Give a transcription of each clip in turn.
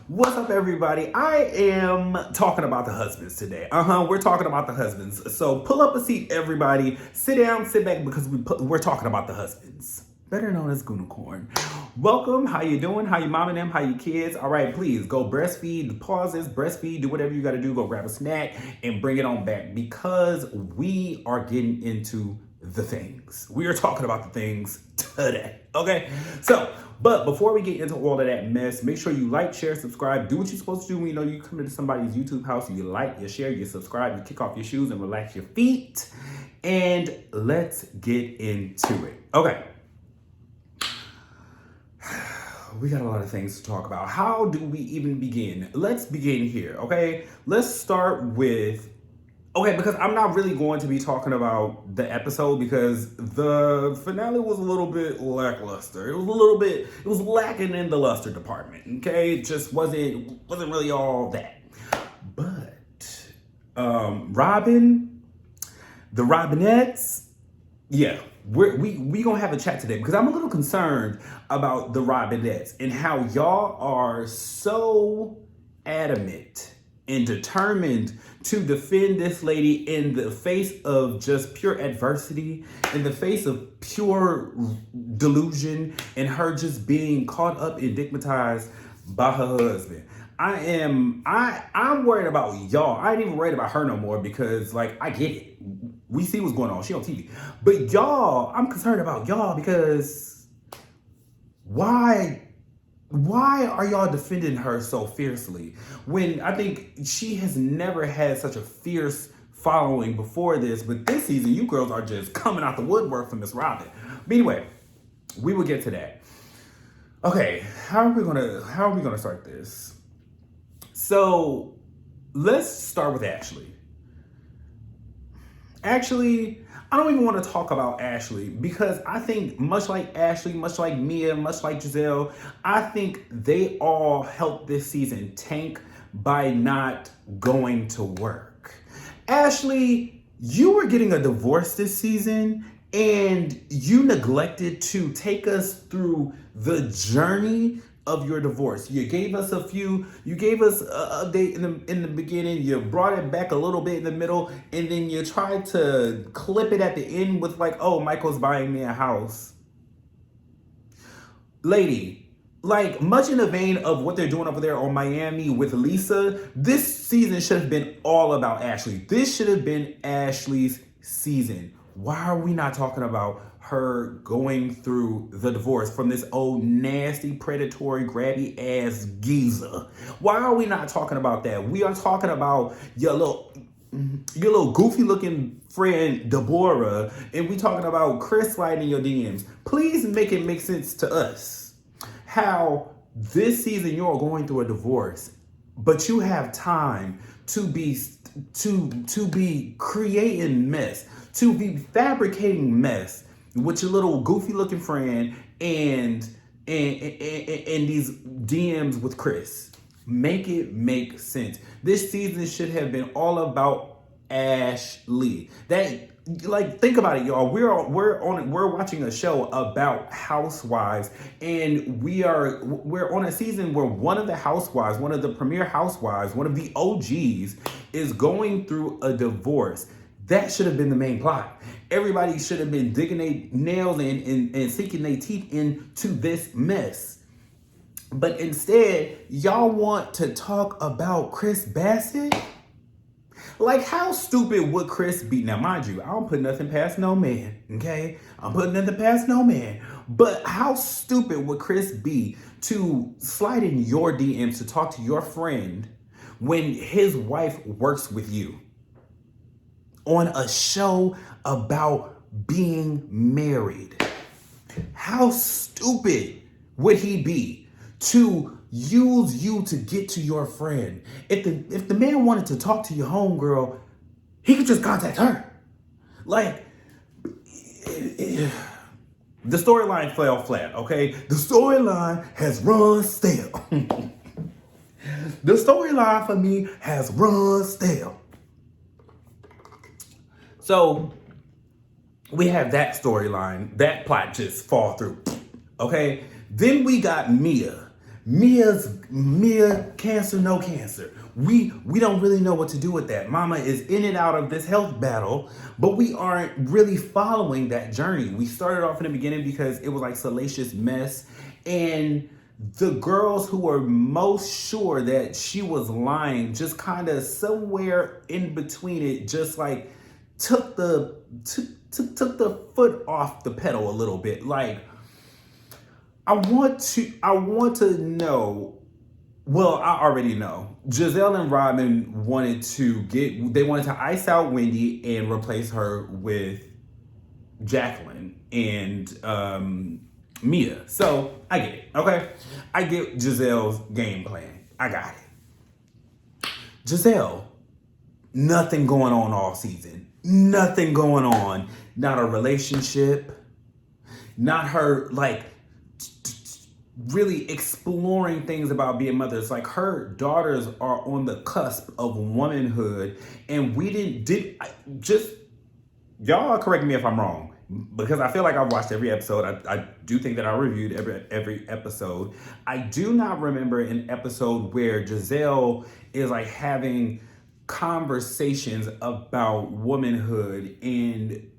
What's up, everybody? I am talking about the husbands today. We're talking about the husbands. So pull up a seat, everybody. Sit down, sit back, because we're talking about the husbands, better known as Goonicorn. Welcome. How you doing? How you mom and them? How you kids? All right, please go breastfeed. Pauses, breastfeed. Do whatever you got to do. Go grab a snack and bring it on back because we are getting into the things. We are talking about the things today. Okay, so. But before we get into all of that mess, make sure you like, share, subscribe. Do what you're supposed to do when you know you come into somebody's YouTube house. You like, you share, you subscribe, you kick off your shoes and relax your feet. And let's get into it. Okay. We got a lot of things to talk about. How do we even begin? Let's begin here, okay? Let's start with... Okay, because I'm not really going to be talking about the episode because the finale was a little bit lackluster. It was lacking in the luster department, okay? It just wasn't really all that. But Robin, the Robinettes, yeah, we gonna have a chat today because I'm a little concerned about the Robinettes and how y'all are so adamant and determined to defend this lady in the face of just pure adversity, in the face of pure delusion, and her just being caught up and stigmatized by her husband. I'm worried about y'all. I ain't even worried about her no more because, like, I get it. We see what's going on. She on TV. But y'all, I'm concerned about y'all because why are y'all defending her so fiercely when I think she has never had such a fierce following before this, but this season you girls are just coming out the woodwork for Miss Robin. But anyway, we will get to that. Okay, how are we gonna start this? So let's start with Ashley. Actually, I don't even want to talk about Ashley because I think much like Ashley, much like Mia, much like Giselle, I think they all helped this season tank by not going to work. Ashley, you were getting a divorce this season and you neglected to take us through the journey of your divorce. You gave us a update in the beginning, you brought it back a little bit in the middle, and then you tried to clip it at the end with like, oh, Michael's buying me a house. Lady, like much in the vein of what they're doing over there on Miami with Lisa, this season should have been all about Ashley. This should have been Ashley's season. Why are we not talking about her going through the divorce from this old nasty, predatory, grabby ass geezer? Why are we not talking about that? We are talking about your little goofy looking friend Deborah, and we talking about Chris sliding in your DMs. Please make it make sense to us how this season you're going through a divorce, but you have time to be creating mess, to be fabricating mess with your little goofy looking friend and these DMs with Chris. Make it make sense. This season should have been all about Ashley. That, like, think about it, y'all. We're watching a show about housewives, and we're on a season where one of the housewives, one of the premier housewives, one of the OGs is going through a divorce. That should have been the main plot. Everybody should have been digging their nails in and sinking their teeth into this mess. But instead, y'all want to talk about Chris Bassett? Like, how stupid would Chris be? Now, mind you, I don't put nothing past no man, okay? I'm putting nothing past no man. But how stupid would Chris be to slide in your DMs to talk to your friend when his wife works with you on a show about being married? How stupid would he be to use you to get to your friend? If the man wanted to talk to your homegirl, he could just contact her. Like, the storyline fell flat, okay? The storyline has run stale. The storyline for me has run stale. So we have that storyline, that plot just fall through, okay? Then we got Mia. Mia cancer, no cancer. We don't really know what to do with that. Mama is in and out of this health battle, but we aren't really following that journey. We started off in the beginning because it was like salacious mess, and the girls who were most sure that she was lying just kind of somewhere in between it, just like took the foot off the pedal a little bit. Like, I want to know. Well, I already know. Giselle and Robin wanted to ice out Wendy and replace her with Jacqueline and Mia. So I get it. Okay, I get Giselle's game plan. I got it. Giselle, nothing going on all season. Nothing going on. Not a relationship. Not her like really exploring things about being mothers. Like, her daughters are on the cusp of womanhood, and y'all correct me if I'm wrong, because I feel like I've watched every episode. I do think that I reviewed every episode. I do not remember an episode where Giselle is like having conversations about womanhood and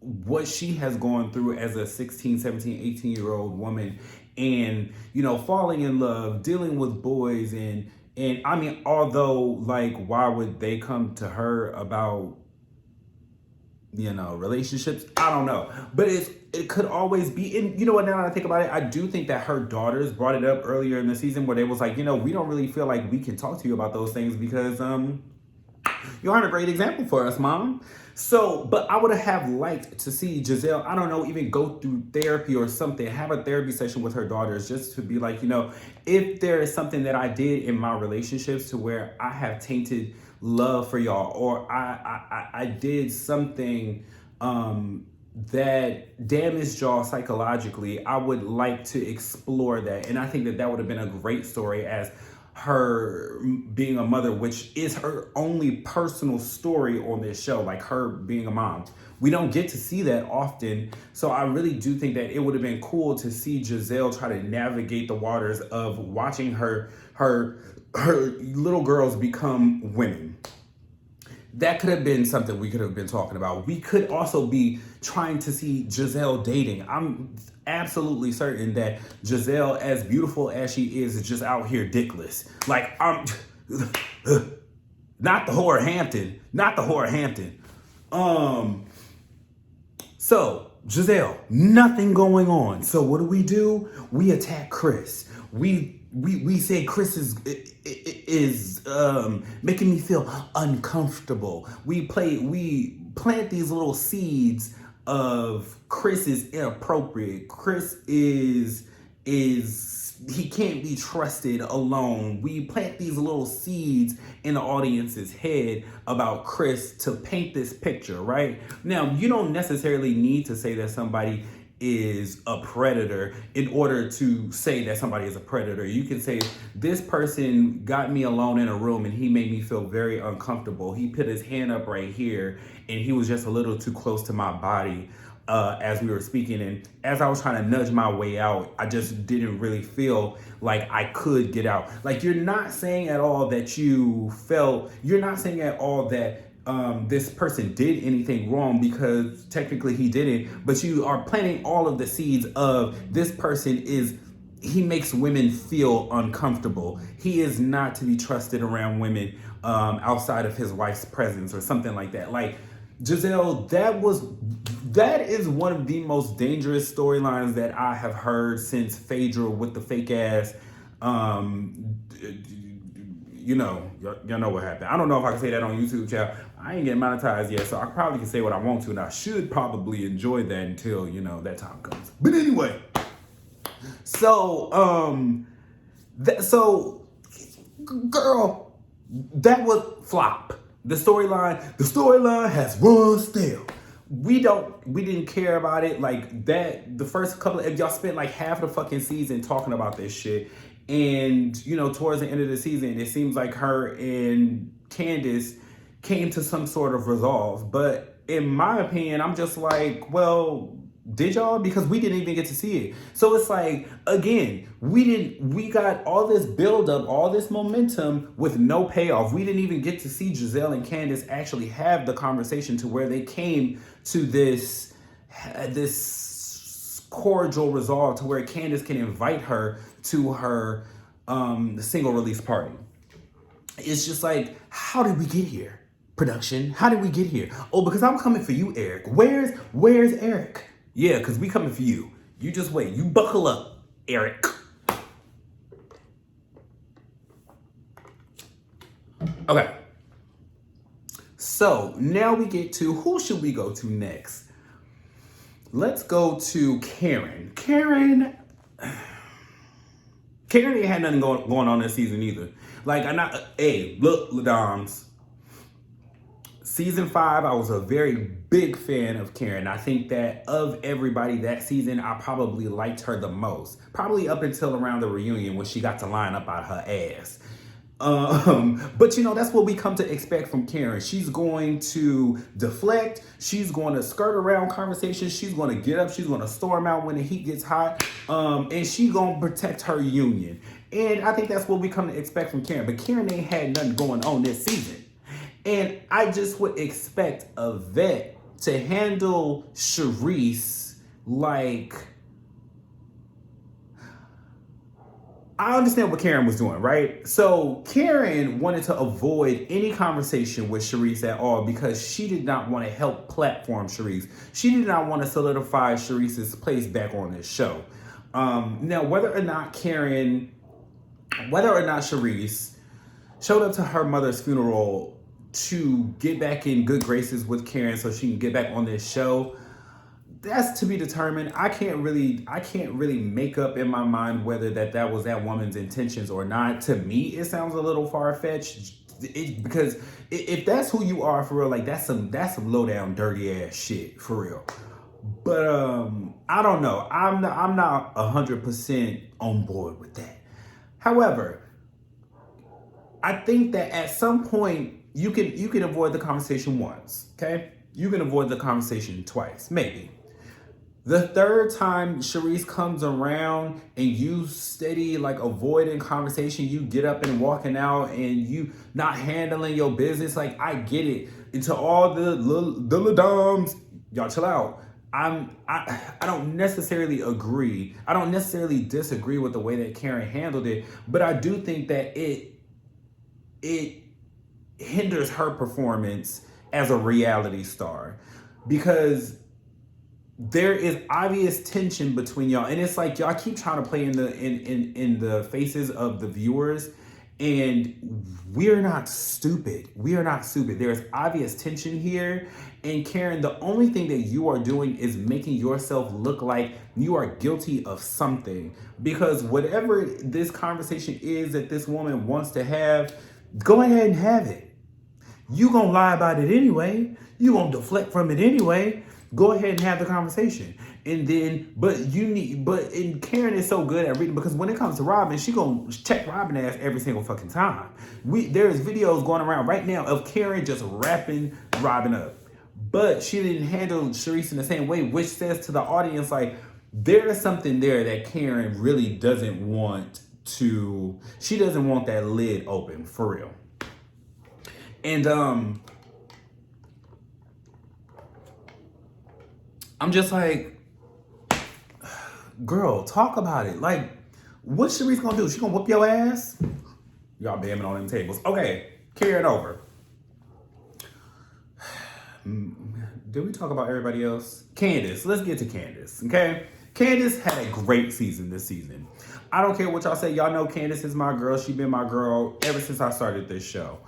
what she has gone through as a 16, 17, 18-year-old woman, and, you know, falling in love, dealing with boys, and I mean, although, like, why would they come to her about, you know, relationships? I don't know. But it could always be, and you know what, now that I think about it, I do think that her daughters brought it up earlier in the season where they was like, you know, we don't really feel like we can talk to you about those things because you aren't a great example for us, Mom. So, but I would have liked to see Giselle, I don't know, even go through therapy or something, have a therapy session with her daughters, just to be like, you know, if there is something that I did in my relationships to where I have tainted love for y'all, or I did something that damaged y'all psychologically, I would like to explore that. And I think that would have been a great story as her being a mother, which is her only personal story on this show, like her being a mom. We don't get to see that often. So I really do think that it would have been cool to see Giselle try to navigate the waters of watching her little girls become women. That could have been something we could have been talking about. We could also be trying to see Giselle dating. I'm absolutely certain that Giselle, as beautiful as she is just out here dickless. Like, I'm not the whore Hampton. Not the whore Hampton. So Giselle, nothing going on. So what do? We attack Chris. We say Chris is making me feel uncomfortable. We plant these little seeds of Chris is inappropriate. Chris is he can't be trusted alone. We plant these little seeds in the audience's head about Chris to paint this picture, right? Now, you don't necessarily need to say that somebody is a predator in order to say that somebody is a predator. You can say, this person got me alone in a room and he made me feel very uncomfortable. He put his hand up right here and he was just a little too close to my body as we were speaking. And as I was trying to nudge my way out, I just didn't really feel like I could get out. Like, you're not saying at all that you're not saying at all that this person did anything wrong, because technically he didn't, but you are planting all of the seeds of this person he makes women feel uncomfortable. He is not to be trusted around women outside of his wife's presence or something like that. Like, Giselle, that is one of the most dangerous storylines that I have heard since Phaedra with the fake ass you know, y'all know what happened. I don't know if I can say that on YouTube, child. I ain't getting monetized yet, so I probably can say what I want to, and I should probably enjoy that until, you know, that time comes. But anyway, so, girl, that was flop. The storyline has run stale. We didn't care about it like that. The first couple of, y'all spent like half the fucking season talking about this shit. And, you know, towards the end of the season, it seems like her and Candace came to some sort of resolve. But in my opinion, I'm just like, well, Did y'all? Because we didn't even get to see it. So it's like, again, we got all this buildup, all this momentum with no payoff. We didn't even get to see Giselle and Candace actually have the conversation to where they came to this cordial resolve to where Candace can invite her to her single release party. It's just like, how did we get here? Production, how did we get here? Oh, because I'm coming for you, Eric. Where's Eric? Yeah, because we coming for you. You just wait. You buckle up, Eric. Okay. So now we get to, who should we go to next? Let's go to Karen. Karen ain't had nothing going on this season either. Like, look, Ladams. Season 5, I was a very big fan of Karen. I think that of everybody that season, I probably liked her the most. Probably up until around the reunion when she got to line up out her ass. But that's what we come to expect from Karen. She's going to deflect. She's going to skirt around conversations. She's going to get up. She's going to storm out when the heat gets hot. And she's going to protect her union. And I think that's what we come to expect from Karen. But Karen ain't had nothing going on this season. And I just would expect a vet to handle Charisse like... I understand what Karen was doing, right? So Karen wanted to avoid any conversation with Charisse at all because she did not want to help platform Charisse. She did not want to solidify Charisse's place back on this show. Now, whether or not Charisse showed up to her mother's funeral to get back in good graces with Karen so she can get back on this show, that's to be determined. I can't really make up in my mind whether that was that woman's intentions or not. To me, it sounds a little far-fetched because if that's who you are for real, like that's some low down dirty ass shit for real. But I don't know. I'm not 100% on board with that. However, I think that at some point you can avoid the conversation once, okay? You can avoid the conversation twice, maybe. The third time Charisse comes around and you steady like avoiding conversation, you get up and walking out and you not handling your business, like I get it. And to all the doms, y'all chill out. I don't necessarily agree. I don't necessarily disagree with the way that Karen handled it, but I do think that it hinders her performance as a reality star because there is obvious tension between y'all, and it's like y'all keep trying to play in the faces of the viewers, and we're not stupid. There's obvious tension here, and Karen, the only thing that you are doing is making yourself look like you are guilty of something, because whatever this conversation is that this woman wants to have, go ahead and have it. You gonna lie about it anyway. You gonna deflect from it anyway. Go ahead and have the conversation. And then, and Karen is so good at reading, because when it comes to Robin, she gonna check Robin ass every single fucking time. There's videos going around right now of Karen just wrapping Robin up. But she didn't handle Charisse in the same way, which says to the audience, like, there is something there that Karen really doesn't want she doesn't want that lid open, for real. And I'm just like, girl, talk about it. Like, what's Charisse gonna do? She gonna whoop your ass? Y'all bamming on them tables. Okay, carry it over. Did we talk about everybody else? Candace, let's get to Candace, okay? Candace had a great season this season. I don't care what y'all say. Y'all know Candace is my girl. She been my girl ever since I started this show.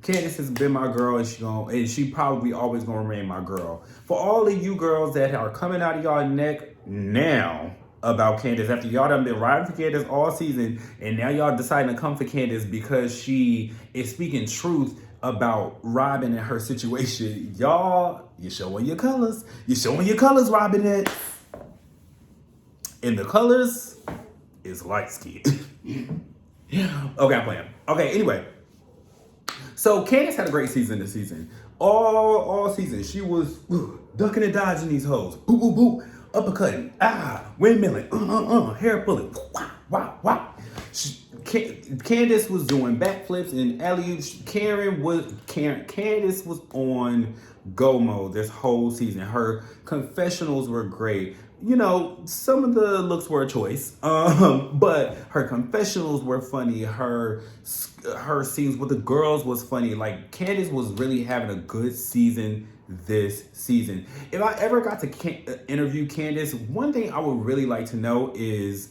Candace has been my girl, and she probably always gonna remain my girl. For all of you girls that are coming out of y'all neck now about Candace, after y'all done been riding for Candace all season, and now y'all deciding to come for Candace because she is speaking truth about Robin and her situation, y'all, you're showing your colors. You're showing your colors, Robin. And the colors is light skin. Okay, I'm playing. Okay, anyway. So Candace had a great season this season. All season. She was ducking and dodging these hoes. Boo, boo, boo. uppercutting, windmilling, hair pulling, wow, wow, wow. Candace was doing backflips and alley-oops. Candace was on go mode this whole season. Her confessionals were great. You know, some of the looks were a choice, but her confessionals were funny. Her scenes with the girls was funny. Like, Candace was really having a good season this season. If I ever got to interview Candace, one thing I would really like to know is,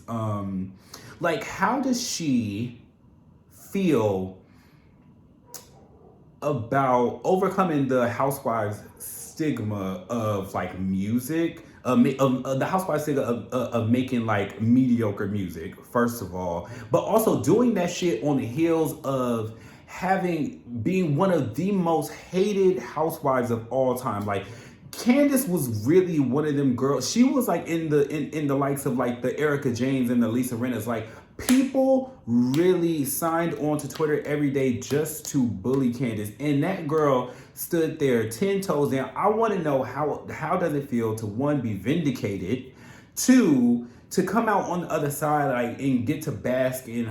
like, how does she feel about overcoming the housewives stigma of like music, the housewives stigma of making like mediocre music, first of all, but also doing that shit on the heels of being one of the most hated housewives of all time. Like, Candace was really one of them girls. She was like in the likes of like the Erica Janes and the Lisa Rinnas. Like, people really signed on to Twitter every day just to bully Candace, and that girl stood there 10 toes down. I want to know how does it feel to, one, be vindicated, two, to come out on the other side, like, and get to bask in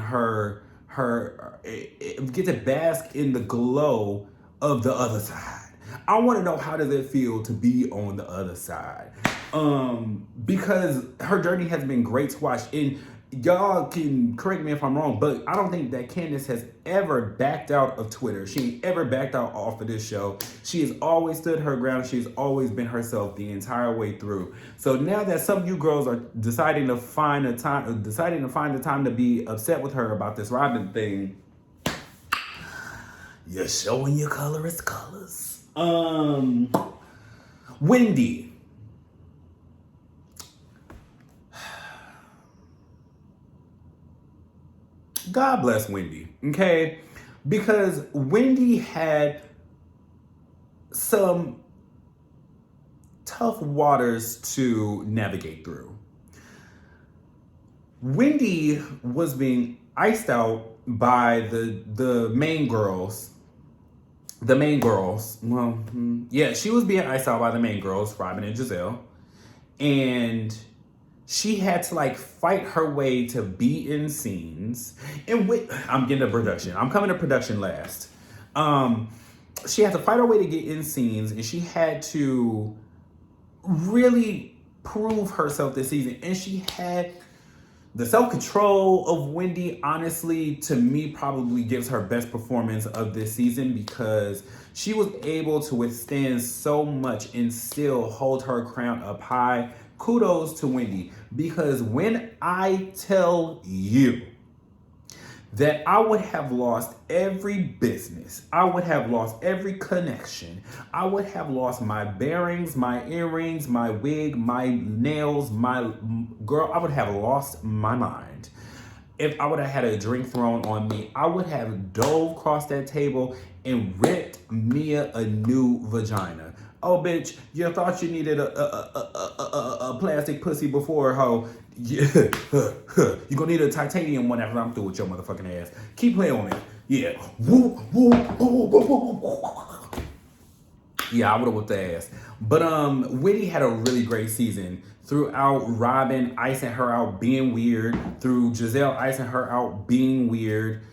get to bask in the glow of the other side. I want to know, how does it feel to be on the other side? Because her journey has been great to watch. And y'all can correct me if I'm wrong, but I don't think that Candace has ever backed out of Twitter. She ain't ever backed out off of this show. She has always stood her ground. She's always been herself the entire way through. So now that some of you girls are deciding to find the time to be upset with her about this Robin thing, you're showing your colorist colors. Wendy. God bless Wendy, okay? Because Wendy had some tough waters to navigate through. Wendy was being iced out by the main girls. The main girls, well, yeah, she was being iced out by the main girls, Robin and Giselle. And she had to like fight her way to be in scenes. And I'm getting to production. I'm coming to production last. She had to fight her way to get in scenes, and she had to really prove herself this season. And she had the self-control of Wendy, honestly, to me, probably gives her best performance of this season, because she was able to withstand so much and still hold her crown up high. Kudos to Wendy, because when I tell you that I would have lost every business, I would have lost every connection, I would have lost my bearings, my earrings, my wig, my nails, I would have lost my mind. If I would have had a drink thrown on me, I would have dove across that table and ripped Mia a new vagina. Oh, bitch, you thought you needed a plastic pussy before, ho? Yeah, you gonna need a titanium one after I'm through with your motherfucking ass. Keep playing on it. Yeah. Woo, woo, woo, woo, woo. Yeah, I would have whipped the ass. But Wendy had a really great season. Throughout Robin icing her out being weird, through Giselle icing her out being weird,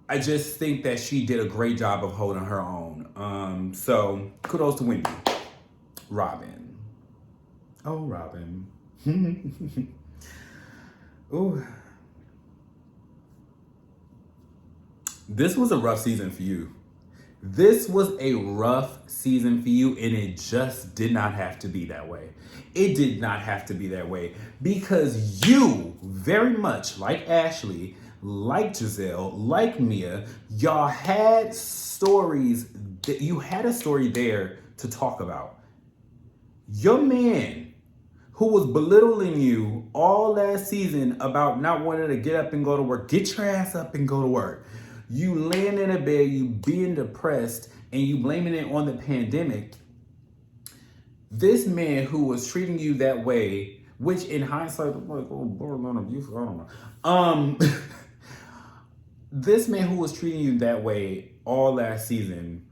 I just think that she did a great job of holding her own. So kudos to Wendy. Robin. Oh, Robin. Ooh. This was a rough season for you. This was a rough season for you, and it just did not have to be that way. It did not have to be that way, because you, very much like Ashley, like Giselle, like Mia, y'all had stories, that you had a story there to talk about. Your man, who was belittling you all last season about not wanting to get up and go to work, get your ass up and go to work. You laying in a bed, you being depressed, and you blaming it on the pandemic. This man who was treating you that way, which in hindsight, I'm like, oh, borderline abuse, I don't know. This man who was treating you that way all last season,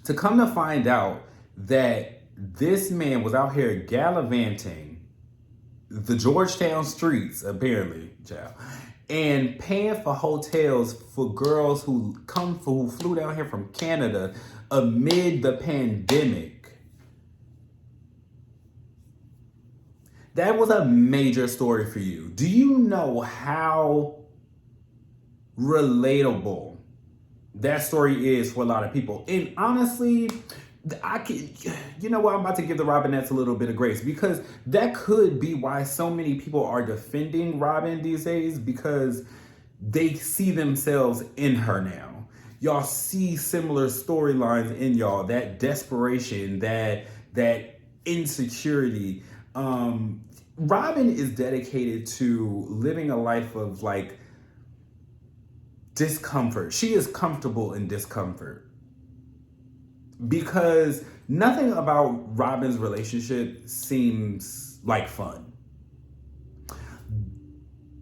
to come to find out that This man was out here gallivanting the Georgetown streets, apparently, child, and paying for hotels for girls who flew down here from Canada amid the pandemic. That was a major story for you. Do you know how relatable that story is for a lot of people? And honestly, you know what? I'm about to give the Robinettes a little bit of grace, because that could be why so many people are defending Robin these days, because they see themselves in her now. Y'all see similar storylines in y'all, that desperation, that insecurity. Robin is dedicated to living a life of like discomfort. She is comfortable in discomfort, because nothing about Robin's relationship seems like fun.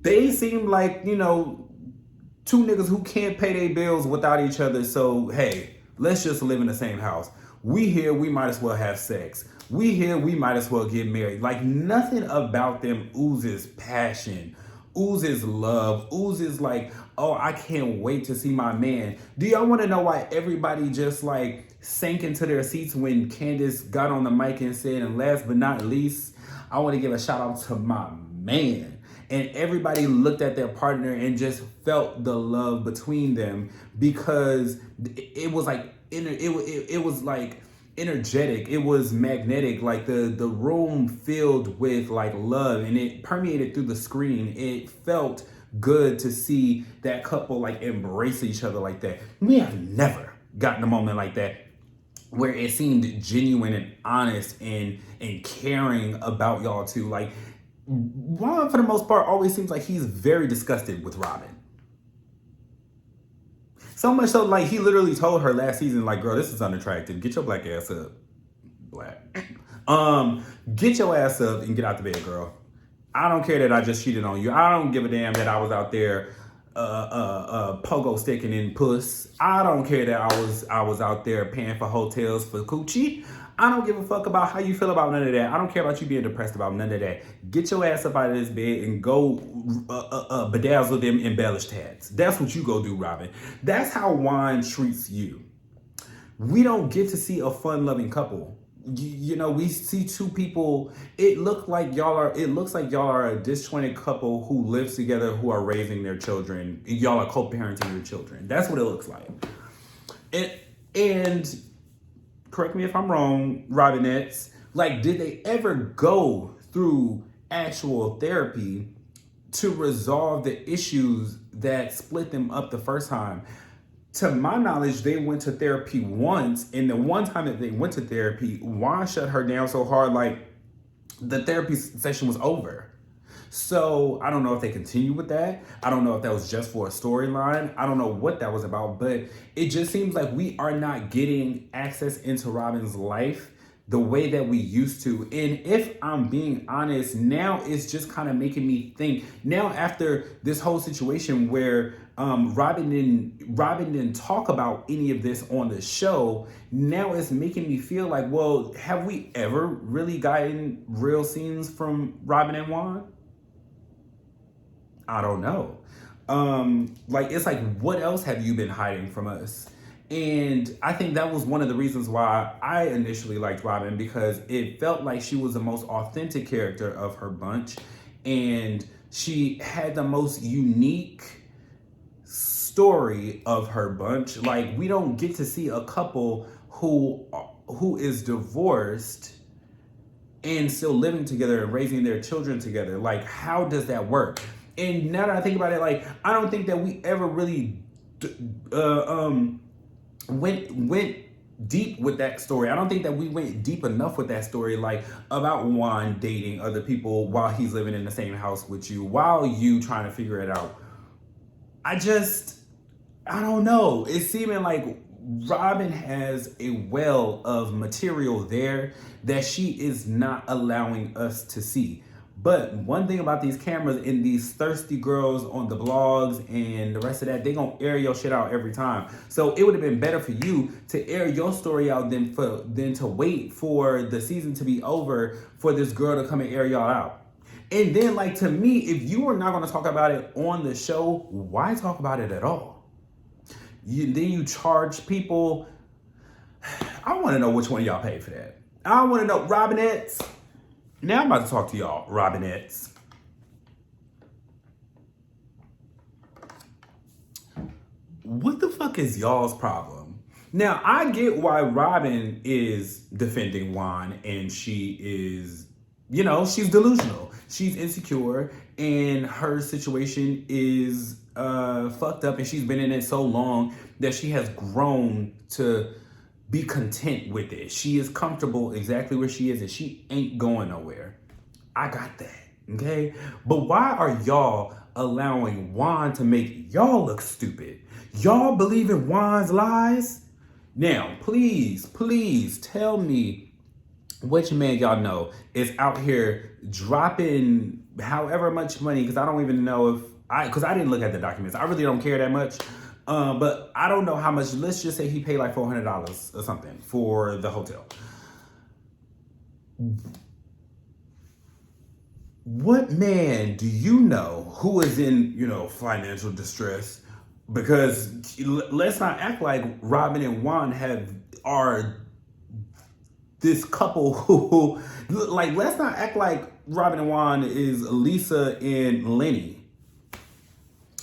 They seem like, two niggas who can't pay their bills without each other. So, hey, let's just live in the same house. We here, we might as well have sex. We here, we might as well get married. Like, nothing about them oozes passion, oozes love, oozes like, oh, I can't wait to see my man. Do y'all want to know why everybody just like sank into their seats when Candace got on the mic and said, and last but not least, I want to give a shout out to my man. And everybody looked at their partner and just felt the love between them, because it was like it was like energetic. It was magnetic. Like the room filled with like love, and it permeated through the screen. It felt good to see that couple like embrace each other like that. We have never gotten a moment like that where it seemed genuine and honest and caring about y'all too. Like, Juan, for the most part, always seems like he's very disgusted with Robin. So much so, like, he literally told her last season, like, girl, this is unattractive. Get your black ass up. Black. Get your ass up and get out the bed, girl. I don't care that I just cheated on you. I don't give a damn that I was out there pogo sticking in puss. I don't care that I was out there paying for hotels for coochie. I don't give a fuck about how you feel about none of that. I don't care about you being depressed about none of that. Get your ass up out of this bed and go bedazzle them embellished hats. That's what you go do, Robin. That's how Juan treats you. We don't get to see a fun-loving couple. We see two people. It looks like y'all are a disjointed couple who lives together, who are raising their children. Y'all are co-parenting your children. That's what it looks like. And correct me if I'm wrong, Robinettes, like, did they ever go through actual therapy to resolve the issues that split them up the first time? To my knowledge, they went to therapy once, and the one time that they went to therapy, Juan shut her down so hard, like, the therapy session was over. So I don't know if they continue with that. I don't know if that was just for a storyline. I don't know what that was about, but it just seems like we are not getting access into Robin's life the way that we used to. And if I'm being honest, now it's just kind of making me think. Now, after this whole situation where Robin didn't talk about any of this on the show, now it's making me feel like, well, have we ever really gotten real scenes from Robin and Juan? I don't know. It's like, what else have you been hiding from us? And I think that was one of the reasons why I initially liked Robin, because it felt like she was the most authentic character of her bunch, and she had the most unique story of her bunch. Like, we don't get to see a couple who is divorced and still living together and raising their children together. Like, how does that work? And now that I think about it, like, I don't think that we ever really went deep with that story. I don't think that we went deep enough with that story, like, about Juan dating other people while he's living in the same house with you, while you trying to figure it out. I don't know. It's seeming like Robin has a well of material there that she is not allowing us to see. But one thing about these cameras and these thirsty girls on the blogs and the rest of that, they gonna air your shit out every time. So it would have been better for you to air your story out than to wait for the season to be over for this girl to come and air y'all out. And then, like, to me, if you are not gonna talk about it on the show, why talk about it at all? Then you charge people. I want to know which one of y'all paid for that. I want to know, Robinettes. Now I'm about to talk to y'all, Robinettes. What the fuck is y'all's problem? Now, I get why Robin is defending Juan and she is, she's delusional. She's insecure and her situation is fucked up and she's been in it so long that she has grown to be content with it. She is comfortable exactly where she is and she ain't going nowhere. I got that, okay? But why are y'all allowing Juan to make y'all look stupid? Y'all believe in Juan's lies? Now, please tell me which man y'all know is out here dropping however much money, because I don't even know because I didn't look at the documents. I really don't care that much. But I don't know how much. Let's just say he paid like $400 or something for the hotel. What man do you know who is in, financial distress? Because let's not act like Robin and Juan are this couple who, like, let's not act like Robin and Juan is Lisa and Lenny.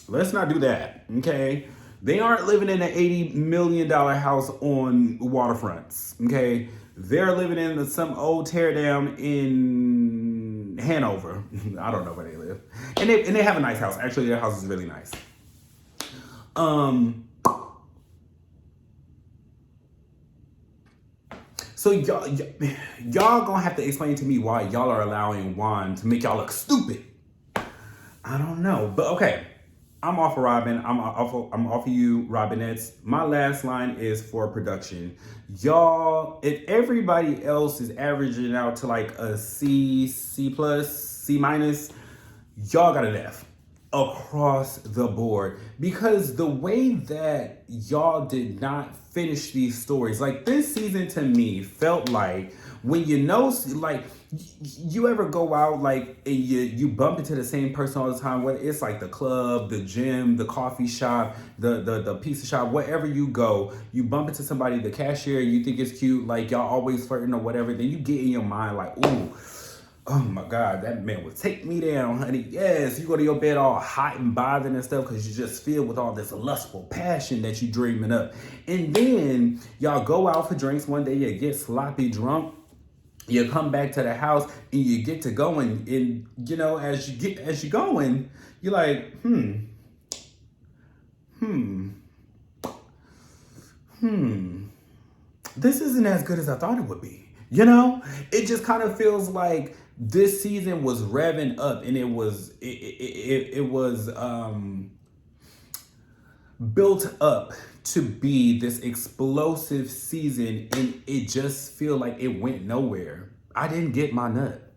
Let's not do that, okay? They aren't living in an $80 million house on waterfronts, okay? They're living in some old teardown in Hanover. I don't know where they live. And they have a nice house. Actually, their house is really nice. So y'all gonna have to explain to me why y'all are allowing Juan to make y'all look stupid. I don't know, but okay. I'm off of Robin. I'm off of you, Robinettes. My last line is for production. Y'all, if everybody else is averaging out to like a C+, C+, C-, y'all got an F across the board. Because the way that y'all did not finish these stories, like this season to me felt like when like, you ever go out like and you bump into the same person all the time, whether it's like the club, the gym, the coffee shop, the pizza shop, wherever you go, you bump into somebody, the cashier, you think it's cute, like y'all always flirting or whatever, then you get in your mind like, ooh, oh my God, that man would take me down, honey. Yes, you go to your bed all hot and bothered and stuff because you just filled with all this lustful passion that you dreaming up. And then y'all go out for drinks one day, you get sloppy drunk, you come back to the house and you get to going, and as you going, you're like, this isn't as good as I thought it would be. It just kind of feels like this season was revving up and it was built up to be this explosive season, and it just feel like it went nowhere. I didn't get my nut.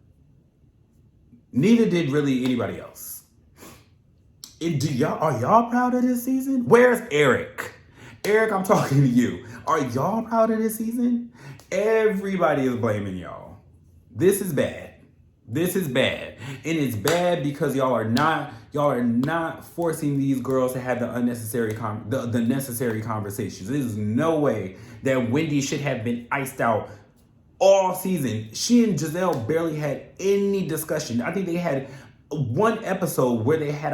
Neither did really anybody else. Are y'all proud of this season? Where's Eric? Eric, I'm talking to you. Are y'all proud of this season? Everybody is blaming y'all. This is bad. This is bad. And it's bad because y'all are not forcing these girls to have the necessary conversations. There's no way that Wendy should have been iced out all season. She and Giselle barely had any discussion. I think they had one episode where they had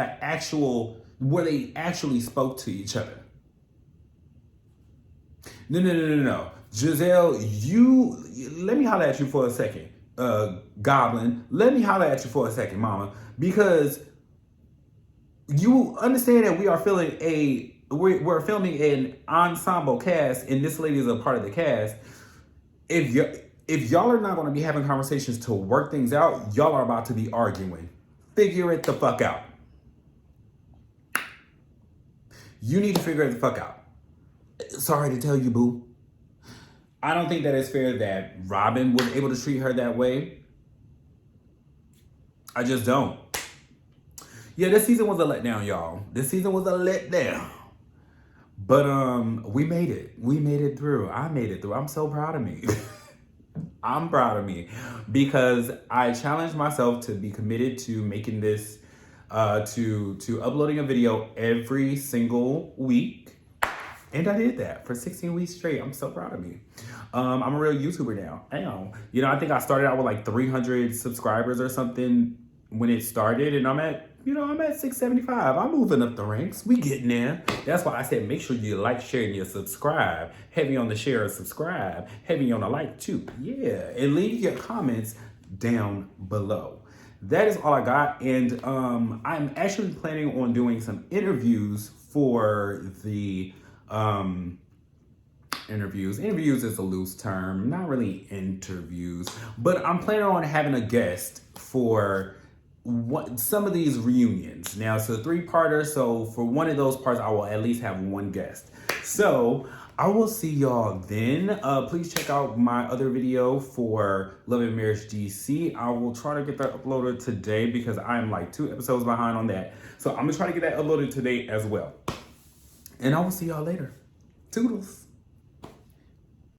where they actually spoke to each other. No. Giselle, let me holler at you for a second. Goblin, let me holler at you for a second, mama, because you understand that we're filming an ensemble cast, and this lady is a part of the cast. If y'all are not going to be having conversations to work things out, y'all are about to be arguing. Figure it the fuck out. You need to figure it the fuck out. Sorry to tell you, boo. I don't think that it's fair that Robin was able to treat her that way. I just don't. Yeah, this season was a letdown, y'all. This season was a letdown. But we made it. We made it through. I made it through. I'm so proud of me. I'm proud of me because I challenged myself to be committed to making this, to uploading a video every single week. And I did that for 16 weeks straight. I'm so proud of me. I'm a real YouTuber now. Damn. You know, I think I started out with like 300 subscribers or something when it started, and I'm at 675. I'm moving up the ranks. We getting there. That's why I said make sure you like, share, and you subscribe. Heavy on the share and subscribe. Heavy on the like too. Yeah. And leave your comments down below. That is all I got. And I'm actually planning on doing some interviews for the interviews. Interviews is a loose term, not really interviews, but I'm planning on having a guest for some of these reunions. Now it's a 3-parter, so for one of those parts, I will at least have one guest. So I will see y'all then. Please check out my other video for Love and Marriage DC. I will try to get that uploaded today because I'm like 2 episodes behind on that. So I'm gonna try to get that uploaded today as well. And I will see y'all later. Toodles.